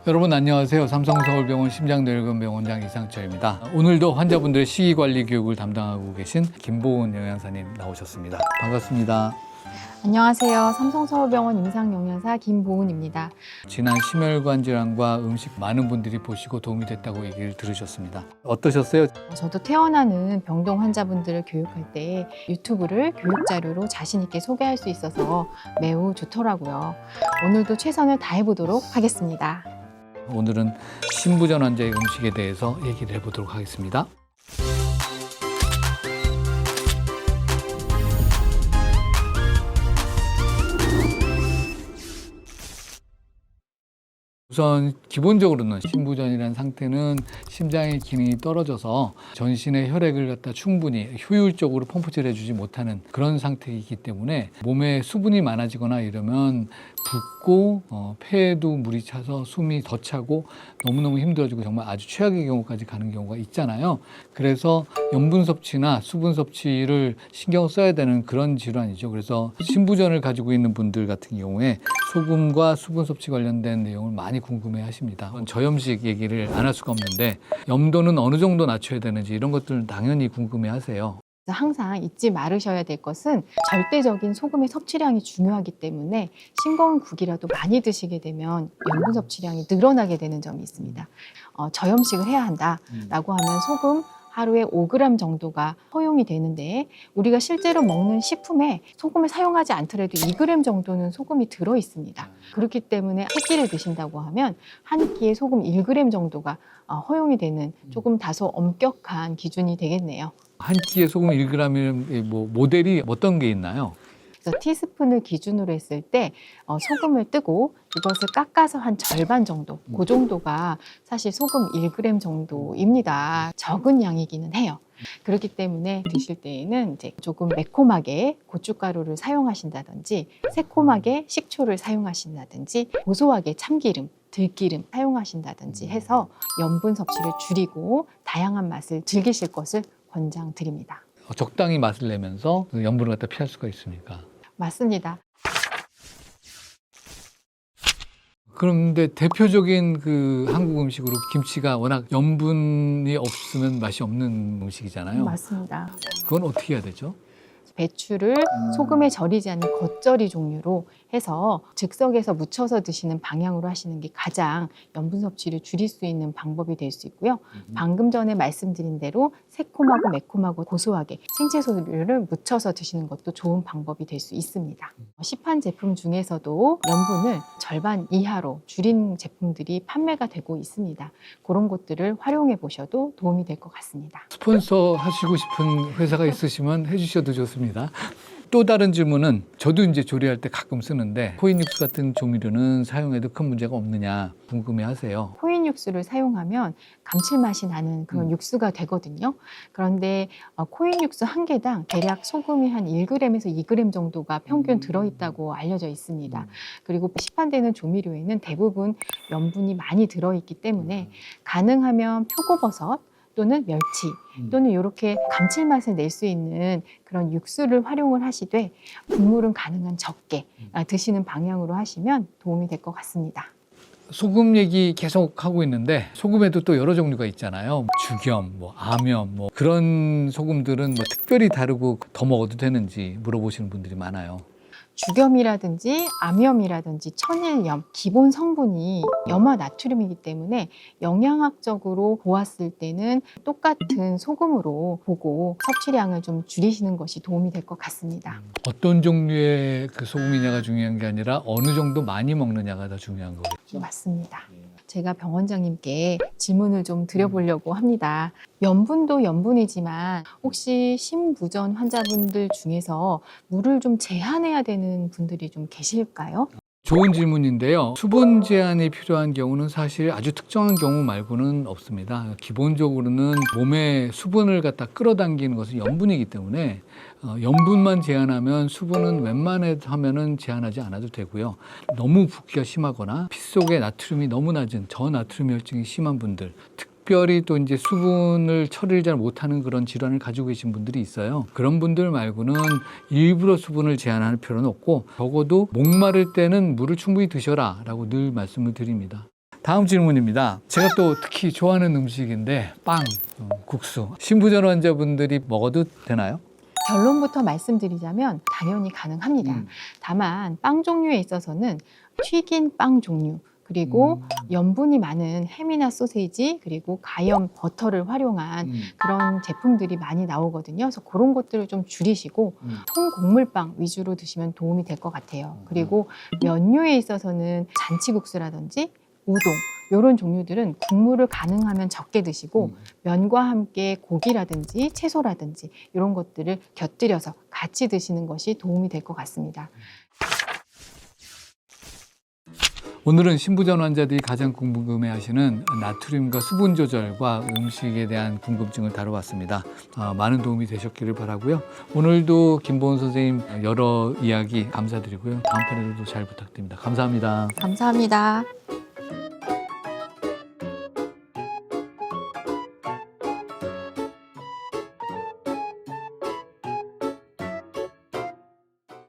여러분 안녕하세요. 삼성서울병원 심장뇌혈관병원장 이상철입니다. 오늘도 환자분들의 식이관리 교육을 담당하고 계신 김보은 영양사님 나오셨습니다. 반갑습니다. 안녕하세요. 삼성서울병원 임상영양사 김보은입니다. 지난 심혈관 질환과 음식 많은 분들이 보시고 도움이 됐다고 얘기를 들으셨습니다. 어떠셨어요? 저도 태어나는 병동 환자분들을 교육할 때 유튜브를 교육 자료로 자신 있게 소개할 수 있어서 매우 좋더라고요. 오늘도 최선을 다해보도록 하겠습니다. 오늘은 신부전 환자의 음식에 대해서 얘기를 해보도록 하겠습니다. 우선 기본적으로는 신부전이라는 상태는 심장의 기능이 떨어져서 전신의 혈액을 갖다 충분히 효율적으로 펌프질해 주지 못하는 그런 상태이기 때문에 몸에 수분이 많아지거나 이러면 붓고 폐에도 물이 차서 숨이 더 차고 너무너무 힘들어지고 정말 아주 최악의 경우까지 가는 경우가 있잖아요. 그래서 염분 섭취나 수분 섭취를 신경 써야 되는 그런 질환이죠. 그래서 신부전을 가지고 있는 분들 같은 경우에 소금과 수분 섭취 관련된 내용을 많이 궁금해 하십니다. 저염식 얘기를 안 할 수가 없는데 염도는 어느 정도 낮춰야 되는지 이런 것들 당연히 궁금해 하세요. 항상 잊지 말으셔야 될 것은 절대적인 소금의 섭취량이 중요하기 때문에 싱거운 국이라도 많이 드시게 되면 염분 섭취량이 늘어나게 되는 점이 있습니다. 저염식을 해야 한다라고 하면 소금 하루에 5g 정도가 허용이 되는데 우리가 실제로 먹는 식품에 소금을 사용하지 않더라도 2g 정도는 소금이 들어 있습니다. 그렇기 때문에 한 끼를 드신다고 하면 한 끼에 소금 1g 정도가 허용이 되는 조금 다소 엄격한 기준이 되겠네요. 한 끼에 소금 1g이면 모델이 어떤 게 있나요? 그래서 티스푼을 기준으로 했을 때 소금을 뜨고 이것을 깎아서 한 절반 정도, 그 정도가 사실 소금 1g 정도입니다. 적은 양이기는 해요. 그렇기 때문에 드실 때에는 이제 조금 매콤하게 고춧가루를 사용하신다든지 새콤하게 식초를 사용하신다든지 고소하게 참기름, 들기름 사용하신다든지 해서 염분 섭취를 줄이고 다양한 맛을 즐기실 것을 권장드립니다. 적당히 맛을 내면서 염분을 갖다 피할 수가 있습니까? 맞습니다. 그런데 대표적인 그 한국 음식으로 김치가 워낙 염분이 없으면 맛이 없는 음식이잖아요. 맞습니다. 그건 어떻게 해야 되죠? 배추를 소금에 절이지 않는 겉절이 종류로 해서 즉석에서 무쳐서 드시는 방향으로 하시는 게 가장 염분 섭취를 줄일 수 있는 방법이 될 수 있고요. 방금 전에 말씀드린 대로 새콤하고 매콤하고 고소하게 생채소를 무쳐서 드시는 것도 좋은 방법이 될 수 있습니다. 시판 제품 중에서도 염분을 절반 이하로 줄인 제품들이 판매가 되고 있습니다. 그런 것들을 활용해 보셔도 도움이 될 것 같습니다. 스폰서 하시고 싶은 회사가 있으시면 해주셔도 좋습니다. 또 다른 질문은 저도 이제 조리할 때 가끔 쓰는데 코인 육수 같은 조미료는 사용해도 큰 문제가 없느냐 궁금해 하세요. 코인 육수를 사용하면 감칠맛이 나는 그런 육수가 되거든요. 그런데 코인 육수 한 개당 대략 소금이 한 1g에서 2g 정도가 평균 들어있다고 알려져 있습니다. 그리고 시판되는 조미료에는 대부분 염분이 많이 들어있기 때문에 가능하면 표고버섯 또는 멸치 또는 이렇게 감칠맛을 낼 수 있는 그런 육수를 활용을 하시되 국물은 가능한 적게 드시는 방향으로 하시면 도움이 될 것 같습니다. 소금 얘기 계속 하고 있는데 소금에도 또 여러 종류가 있잖아요. 죽염, 암염 그런 소금들은 특별히 다르고 더 먹어도 되는지 물어보시는 분들이 많아요. 죽염이라든지 암염이라든지 천일염 기본 성분이 염화 나트륨이기 때문에 영양학적으로 보았을 때는 똑같은 소금으로 보고 섭취량을 좀 줄이시는 것이 도움이 될 것 같습니다. 어떤 종류의 그 소금이냐가 중요한 게 아니라 어느 정도 많이 먹느냐가 더 중요한 거겠죠. 맞습니다. 제가 병원장님께 질문을 좀 드려보려고 합니다. 염분도 염분이지만 혹시 신부전 환자분들 중에서 물을 좀 제한해야 되는 분들이 좀 계실까요? 좋은 질문인데요. 수분 제한이 필요한 경우는 사실 아주 특정한 경우 말고는 없습니다. 기본적으로는 몸에 수분을 갖다 끌어당기는 것은 염분이기 때문에 염분만 제한하면 수분은 웬만하면은 제한하지 않아도 되고요. 너무 붓기가 심하거나 피 속에 나트륨이 너무 낮은 저나트륨 혈증이 심한 분들, 특별히 또 이제 수분을 처리를 잘 못하는 그런 질환을 가지고 계신 분들이 있어요. 그런 분들 말고는 일부러 수분을 제한할 필요는 없고 적어도 목마를 때는 물을 충분히 드셔라 라고 늘 말씀을 드립니다. 다음 질문입니다. 제가 또 특히 좋아하는 음식인데 빵, 국수. 신부전 환자분들이 먹어도 되나요? 결론부터 말씀드리자면 당연히 가능합니다. 다만 빵 종류에 있어서는 튀긴 빵 종류, 그리고 염분이 많은 햄이나 소세지, 그리고 가염 버터를 활용한 그런 제품들이 많이 나오거든요. 그래서 그런 것들을 좀 줄이시고 통곡물빵 위주로 드시면 도움이 될 것 같아요. 그리고 면류에 있어서는 잔치국수라든지 우동 이런 종류들은 국물을 가능하면 적게 드시고 면과 함께 고기라든지 채소라든지 이런 것들을 곁들여서 같이 드시는 것이 도움이 될 것 같습니다. 오늘은 신부전 환자들이 가장 궁금해하시는 나트륨과 수분 조절과 음식에 대한 궁금증을 다뤄봤습니다. 많은 도움이 되셨기를 바라고요. 오늘도 김보은 선생님 여러 이야기 감사드리고요. 다음 편에도 잘 부탁드립니다. 감사합니다. 감사합니다.